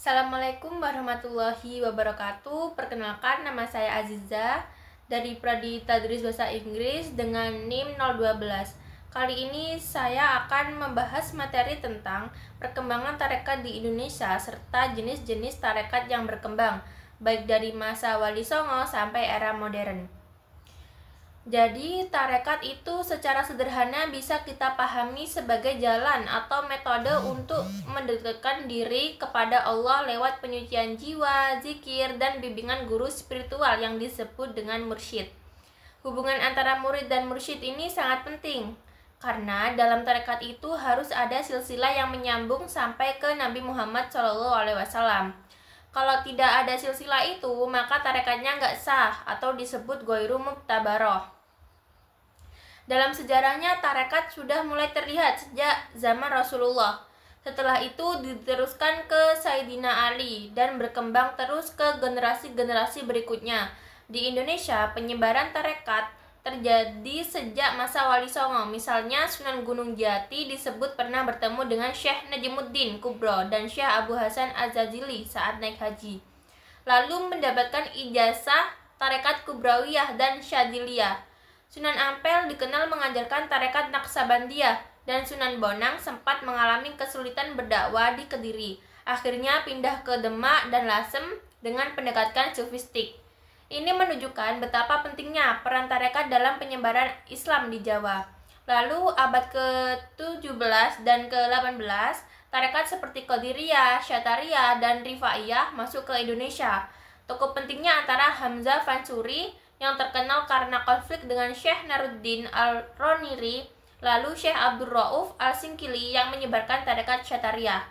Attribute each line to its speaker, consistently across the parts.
Speaker 1: Assalamualaikum warahmatullahi wabarakatuh. Perkenalkan, nama saya Aziza dari Pradi Tadris Bahasa Inggris dengan NIM 012. Kali ini saya akan membahas materi tentang perkembangan tarekat di Indonesia serta jenis-jenis tarekat yang berkembang, baik dari masa Wali Songo sampai era modern. Jadi, tarekat itu secara sederhana bisa kita pahami sebagai jalan atau metode untuk mendekatkan diri kepada Allah lewat penyucian jiwa, zikir, dan bimbingan guru spiritual yang disebut dengan mursyid. Hubungan antara murid dan mursyid ini sangat penting, karena dalam tarekat itu harus ada silsilah yang menyambung sampai ke Nabi Muhammad SAW. Kalau tidak ada silsilah itu, maka tarekatnya nggak sah atau disebut ghairu mu'tabaroh. Dalam sejarahnya, tarekat sudah mulai terlihat sejak zaman Rasulullah. Setelah itu diteruskan ke Sayyidina Ali dan berkembang terus ke generasi-generasi berikutnya. Di Indonesia, penyebaran tarekat terjadi sejak masa Wali Songo. Misalnya, Sunan Gunung Jati disebut pernah bertemu dengan Syekh Najimuddin Kubro dan Syekh Abu Hasan Az-Zajili saat naik haji, lalu mendapatkan ijazah tarekat Kubrawiyah dan Syadziliyah. Sunan Ampel dikenal mengajarkan tarekat Naksabandiyah, dan Sunan Bonang sempat mengalami kesulitan berdakwah di Kediri. Akhirnya pindah ke Demak dan Lasem dengan pendekatan sufistik. Ini menunjukkan betapa pentingnya peran tarekat dalam penyebaran Islam di Jawa. Lalu abad ke-17 dan ke-18, tarekat seperti Qadiriyah, Syatariah, dan Rifaiyah masuk ke Indonesia. Tokoh pentingnya antara Hamzah Fansuri yang terkenal karena konflik dengan Syekh Naruddin Al-Roniri, lalu Syekh Abdul Rauf Al-Singkili yang menyebarkan tarekat Syatariah,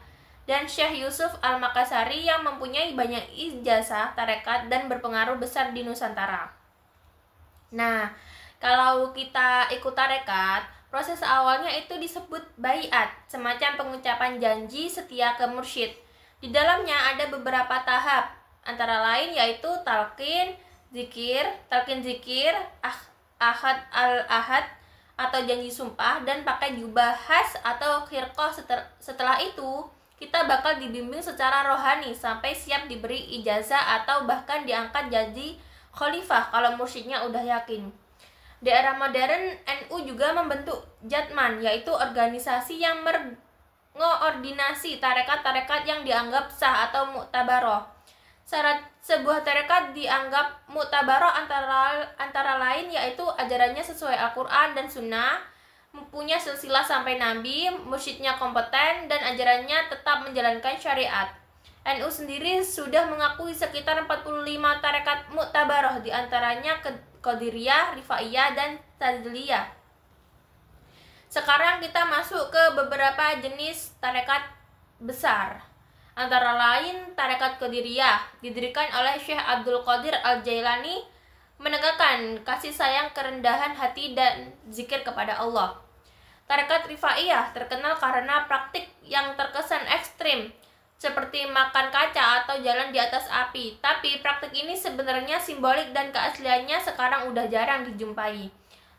Speaker 1: dan Syekh Yusuf Al-Makassari yang mempunyai banyak ijazah tarekat dan berpengaruh besar di Nusantara. Nah, kalau kita ikut tarekat, proses awalnya itu disebut baiat, semacam pengucapan janji setia ke mursyid. Di dalamnya ada beberapa tahap, antara lain yaitu talqin zikir, ahad al-ahad atau janji sumpah, dan pakai jubah khas atau khirqah. Setelah itu, kita bakal dibimbing secara rohani sampai siap diberi ijazah atau bahkan diangkat jadi khalifah kalau mursyidnya udah yakin. Di era modern, NU juga membentuk Jatman, yaitu organisasi yang mengoordinasi tarekat-tarekat yang dianggap sah atau mu'tabaroh. Syarat sebuah tarekat dianggap mu'tabaroh antara lain yaitu ajarannya sesuai Al-Quran dan Sunnah, mempunyai silsilah sampai Nabi, mursyidnya kompeten, dan ajarannya tetap menjalankan syariat. NU sendiri sudah mengakui sekitar 45 tarekat mu'tabaroh, diantaranya Qadiriyah, Rifaiyah, dan Syadziliyah. Sekarang kita masuk ke beberapa jenis tarekat besar. Antara lain, tarekat Qadiriyah didirikan oleh Syekh Abdul Qadir Al-Jailani, menegakkan kasih sayang, kerendahan hati, dan zikir kepada Allah. Tarekat Rifaiyah terkenal karena praktik yang terkesan ekstrim, seperti makan kaca atau jalan di atas api. Tapi praktik ini sebenarnya simbolik dan keasliannya sekarang udah jarang dijumpai.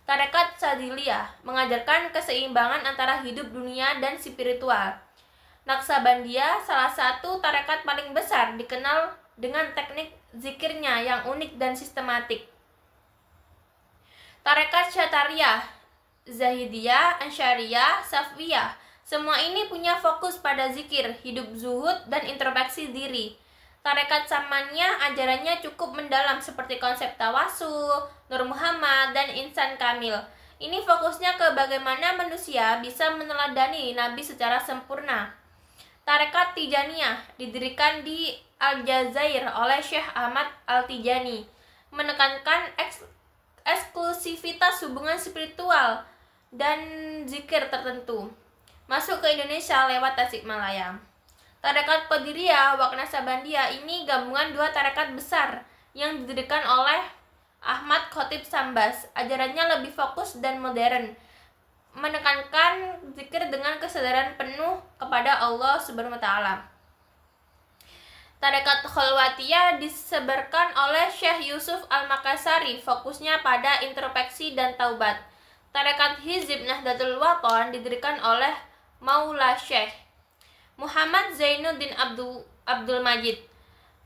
Speaker 1: Tarekat Syadziliyah mengajarkan keseimbangan antara hidup dunia dan spiritual. Naksabandiyah, salah satu tarekat paling besar, dikenal dengan teknik zikirnya yang unik dan sistematik. Tarekat Syatariah, Zahidiyah, Ansyariyah, Safwiyah, semua ini punya fokus pada zikir, hidup zuhud, dan introspeksi diri. Tarekat Samaniyah ajarannya cukup mendalam seperti konsep tawasul, Nur Muhammad, dan insan kamil. Ini fokusnya ke bagaimana manusia bisa meneladani Nabi secara sempurna. Tarekat Tijaniyah didirikan di Aljazair oleh Syekh Ahmad Al-Tijani, menekankan eksklusivitas hubungan spiritual dan zikir tertentu. Masuk ke Indonesia lewat Tasikmalaya. Tarekat Qadiriyah wa Naksabandiyah ini gabungan dua tarekat besar yang didirikan oleh Ahmad Khotib Sambas. Ajarannya lebih fokus dan modern, menekankan zikir dengan kesadaran penuh kepada Allah Subhanahu wa Ta'ala. Tarekat Khalwatiyah disebarkan oleh Syekh Yusuf Al-Makassari, fokusnya pada introspeksi dan taubat. Tarekat Hizib Nahdlatul Wathon didirikan oleh Maula Syekh Muhammad Zainuddin Abdul Majid.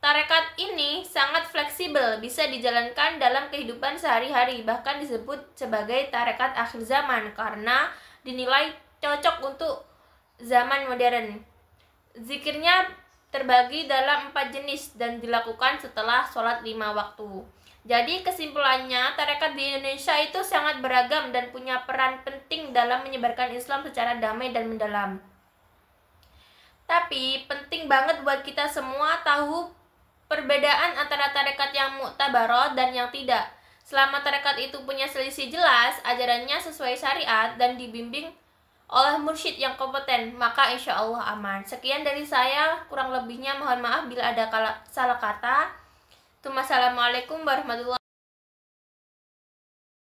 Speaker 1: Tarekat ini sangat fleksibel, bisa dijalankan dalam kehidupan sehari-hari, bahkan disebut sebagai tarekat akhir zaman karena dinilai cocok untuk zaman modern. Zikirnya terbagi dalam 4 jenis dan dilakukan setelah sholat 5 waktu. Jadi kesimpulannya, tarekat di Indonesia itu sangat beragam dan punya peran penting dalam menyebarkan Islam secara damai dan mendalam. Tapi penting banget buat kita semua tahu perbedaan antara tarekat yang muktabarah dan yang tidak. Selama tarekat itu punya selisih jelas, ajarannya sesuai syariat dan dibimbing oleh mursyid yang kompeten, maka insya Allah aman. Sekian dari saya, kurang lebihnya mohon maaf bila ada salah kata. Assalamualaikum warahmatullahi wabarakatuh.